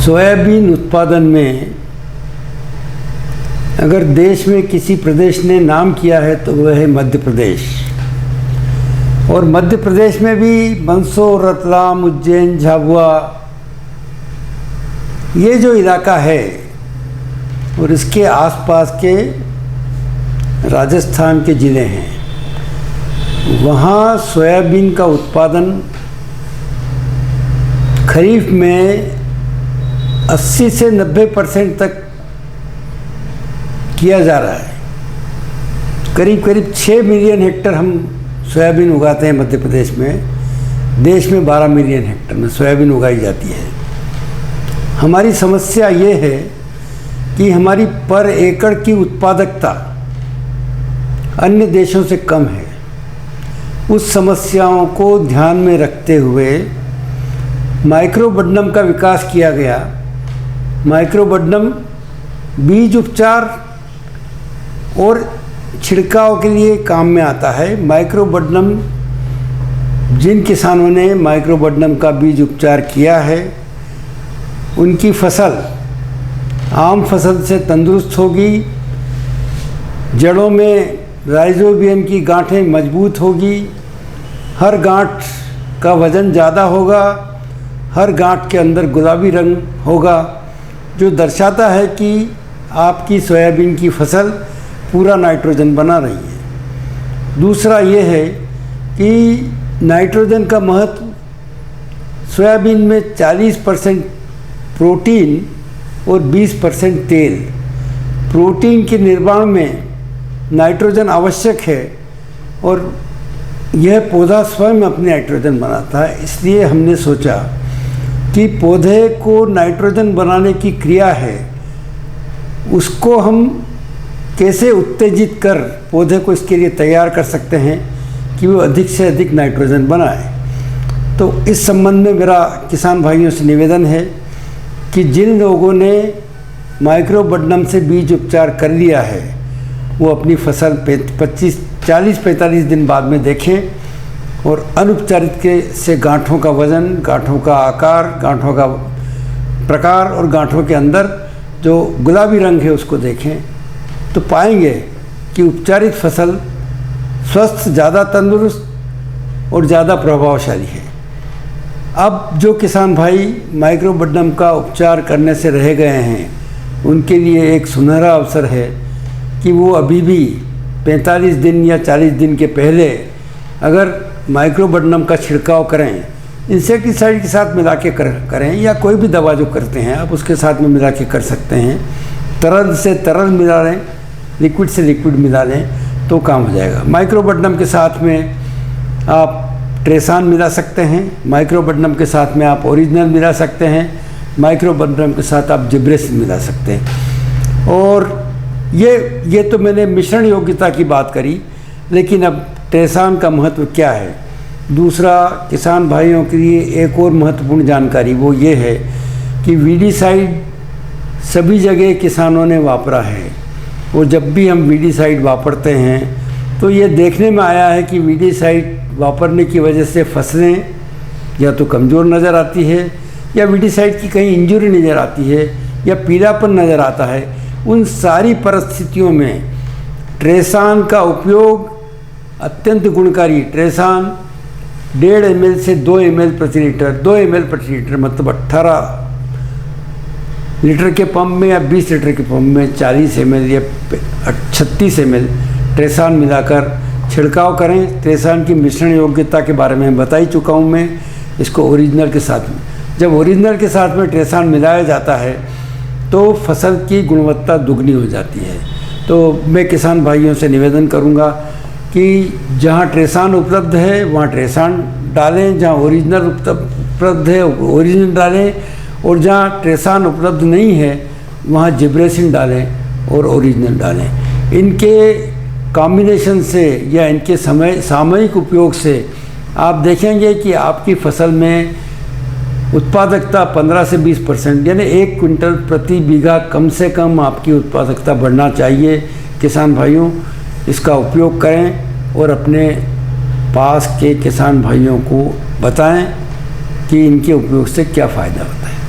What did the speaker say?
Soybean उत्पादन में अगर देश में किसी प्रदेश ने नाम किया है तो वह है मध्य प्रदेश। और मध्य प्रदेश में भी मंदसौर, रतलाम, उज्जैन, झाबुआ, ये जो इलाका है और इसके आसपास के राजस्थान के ज़िले हैं, वहाँ सोयाबीन का उत्पादन खरीफ में 80 से 90% तक किया जा रहा है। करीब करीब 6 मिलियन हेक्टर हम सोयाबीन उगाते हैं मध्य प्रदेश में। देश में 12 मिलियन हेक्टर में सोयाबीन उगाई जाती है। हमारी समस्या ये है कि हमारी पर एकड़ की उत्पादकता अन्य देशों से कम है। उस समस्याओं को ध्यान में रखते हुए माइक्रोबडनम का विकास किया गया। माइक्रोबडनम बीज उपचार और छिड़काव के लिए काम में आता है। माइक्रोबडनम, जिन किसानों ने माइक्रोबडनम का बीज उपचार किया है, उनकी फसल आम फसल से तंदुरुस्त होगी, जड़ों में राइजोबियम की गांठें मजबूत होगी, हर गांठ का वज़न ज़्यादा होगा, हर गांठ के अंदर गुलाबी रंग होगा, जो दर्शाता है कि आपकी सोयाबीन की फसल पूरा नाइट्रोजन बना रही है। दूसरा ये है कि नाइट्रोजन का महत्व, सोयाबीन में 40% प्रोटीन और 20% तेल। प्रोटीन के निर्माण में नाइट्रोजन आवश्यक है और यह पौधा स्वयं अपने नाइट्रोजन बनाता है। इसलिए हमने सोचा कि पौधे को नाइट्रोजन बनाने की क्रिया है, उसको हम कैसे उत्तेजित कर पौधे को इसके लिए तैयार कर सकते हैं कि वो अधिक से अधिक नाइट्रोजन बनाए। तो इस संबंध में मेरा किसान भाइयों से निवेदन है कि जिन लोगों ने माइक्रोबडनम से बीज उपचार कर लिया है, वो अपनी फसल 40-45 दिन बाद में देखें और अनुपचारित के से गांठों का वज़न, गांठों का आकार, गांठों का प्रकार और गांठों के अंदर जो गुलाबी रंग है उसको देखें, तो पाएंगे कि उपचारित फसल स्वस्थ, ज़्यादा तंदुरुस्त और ज़्यादा प्रभावशाली है। अब जो किसान भाई माइक्रोबडनम का उपचार करने से रह गए हैं, उनके लिए एक सुनहरा अवसर है कि वो अभी भी 45 दिन या 40 दिन के पहले अगर माइक्रोबडनम का छिड़काव करें, इंसेक्टिसाइड के साथ मिला के करें या कोई भी दवा जो करते हैं आप उसके साथ में मिला के कर सकते हैं। तरल से तरल मिला लें, लिक्विड से लिक्विड मिला लें तो काम हो जाएगा। माइक्रोबडनम के साथ में आप ट्रेसान मिला सकते हैं, माइक्रोबडनम के साथ में आप ओरिजिनल मिला सकते हैं, माइक्रोबडनम के साथ आप जिब्रेसिन मिला सकते हैं। और ये तो मैंने मिश्रण योग्यता की बात करी, लेकिन अब ट्रेसान का महत्व क्या है। दूसरा, किसान भाइयों के लिए एक और महत्वपूर्ण जानकारी वो ये है कि वीडीसाइड सभी जगह किसानों ने वापरा है, और जब भी हम वीडीसाइड वापरते हैं तो ये देखने में आया है कि वीडीसाइड वापरने की वजह से फसलें या तो कमज़ोर नज़र आती है, या वीडीसाइड की कहीं इंजरी नज़र आती है, या पीलापन नज़र आता है। उन सारी परिस्थितियों में ट्रेसान का उपयोग अत्यंत गुणकारी। ट्रेसान 1.5 ml से 2 ml प्रति लीटर, 2 ml प्रति लीटर मतलब 18 लीटर के पंप में या 20 लीटर के पंप में 40 ml या 36 ml ट्रेसान मिलाकर छिड़काव करें। ट्रेसान की मिश्रण योग्यता के बारे में बता ही चुका हूँ मैं, इसको ओरिजिनल के साथ में। जब ओरिजिनल के साथ में ट्रेसान मिलाया जाता है तो फसल की गुणवत्ता दुगनी हो जाती है। तो मैं किसान भाइयों से निवेदन करूँगा कि जहाँ ट्रेसान उपलब्ध है वहाँ ट्रेसान डालें, जहाँ ओरिजिनल उपलब्ध है ओरिजिनल डालें, और जहाँ ट्रेसान उपलब्ध नहीं है वहाँ जिब्रेसिन डालें और ओरिजिनल डालें। इनके कॉम्बिनेशन से या इनके सामयिक उपयोग से आप देखेंगे कि आपकी फसल में उत्पादकता 15 से 20% यानी 1 क्विंटल प्रति बीघा कम से कम आपकी उत्पादकता बढ़ना चाहिए। किसान भाइयों, इसका उपयोग करें और अपने पास के किसान भाइयों को बताएं कि इनके उपयोग से क्या फ़ायदा होता है।